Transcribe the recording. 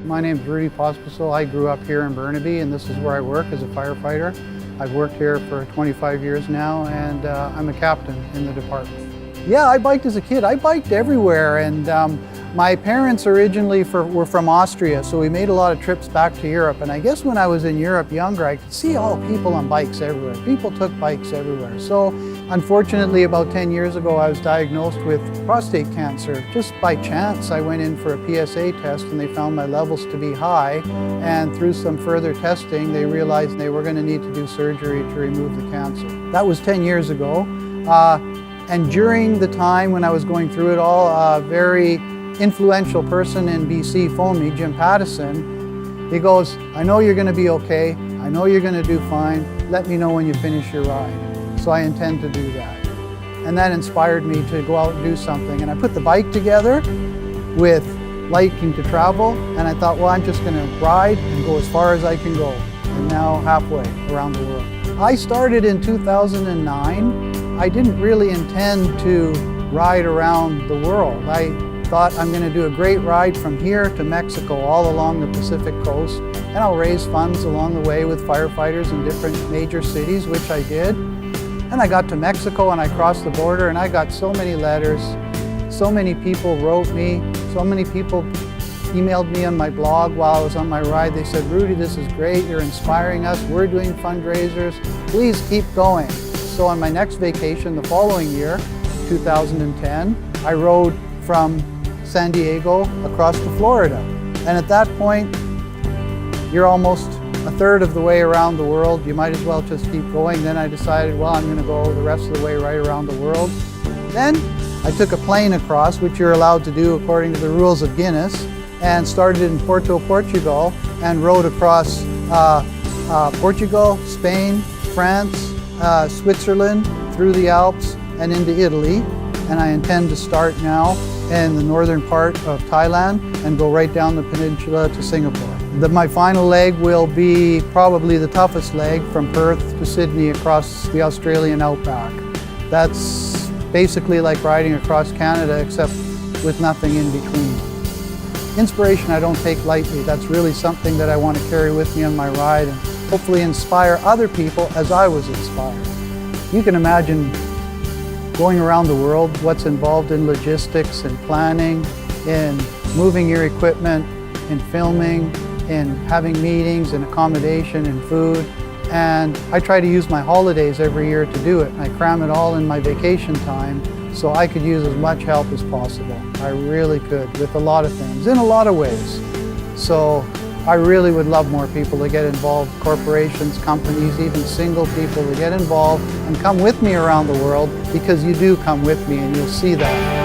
My name is Rudy Pospisil. I grew up here in Burnaby, and this is where I work as a firefighter. I've worked here for 25 years now, and I'm a captain in the department. Yeah, I biked as a kid. I biked everywhere, and my parents originally were from Austria, so we made a lot of trips back to Europe. And I guess when I was in Europe younger, I could see all people on bikes everywhere. People took bikes everywhere. So unfortunately, about 10 years ago, I was diagnosed with prostate cancer. Just by chance, I went in for a PSA test and they found my levels to be high. And through some further testing, they realized they were going to need to do surgery to remove the cancer. That was 10 years ago. And during the time when I was going through it all, a very influential person in BC phoned me, Jim Pattison. He goes, "I know you're going to be okay. I know you're going to do fine. Let me know when you finish your ride." So I intend to do that. And that inspired me to go out and do something. And I put the bike together with liking to travel. And I thought, well, I'm just going to ride and go as far as I can go. And now halfway around the world. I started in 2009. I didn't really intend to ride around the world. I thought I'm going to do a great ride from here to Mexico, all along the Pacific coast. And I'll raise funds along the way with firefighters in different major cities, which I did. And I got to Mexico and I crossed the border and I got so many letters. So many people wrote me. So many people emailed me on my blog while I was on my ride. They said, "Rudy, this is great. You're inspiring us. We're doing fundraisers. Please keep going." So on my next vacation the following year, 2010, I rode from San Diego across to Florida. And at that point, you're almost a third of the way around the world. You might as well just keep going. Then I decided, well, I'm going to go the rest of the way right around the world. Then I took a plane across, which you're allowed to do according to the rules of Guinness, and started in Porto, Portugal, and rode across Portugal, Spain, France, Switzerland, through the Alps, and into Italy. And I intend to start now in the northern part of Thailand and go right down the peninsula to Singapore. My final leg will be probably the toughest leg, from Perth to Sydney across the Australian outback. That's basically like riding across Canada, except with nothing in between. Inspiration I don't take lightly. That's really something that I want to carry with me on my ride and hopefully inspire other people as I was inspired. You can imagine going around the world, what's involved in logistics and planning, in moving your equipment, in filming, in having meetings and accommodation and food. And I try to use my holidays every year to do it. I cram it all in my vacation time so I could use as much help as possible. I really could, with a lot of things, in a lot of ways. So I really would love more people to get involved, corporations, companies, even single people to get involved and come with me around the world, because you do come with me and you'll see that.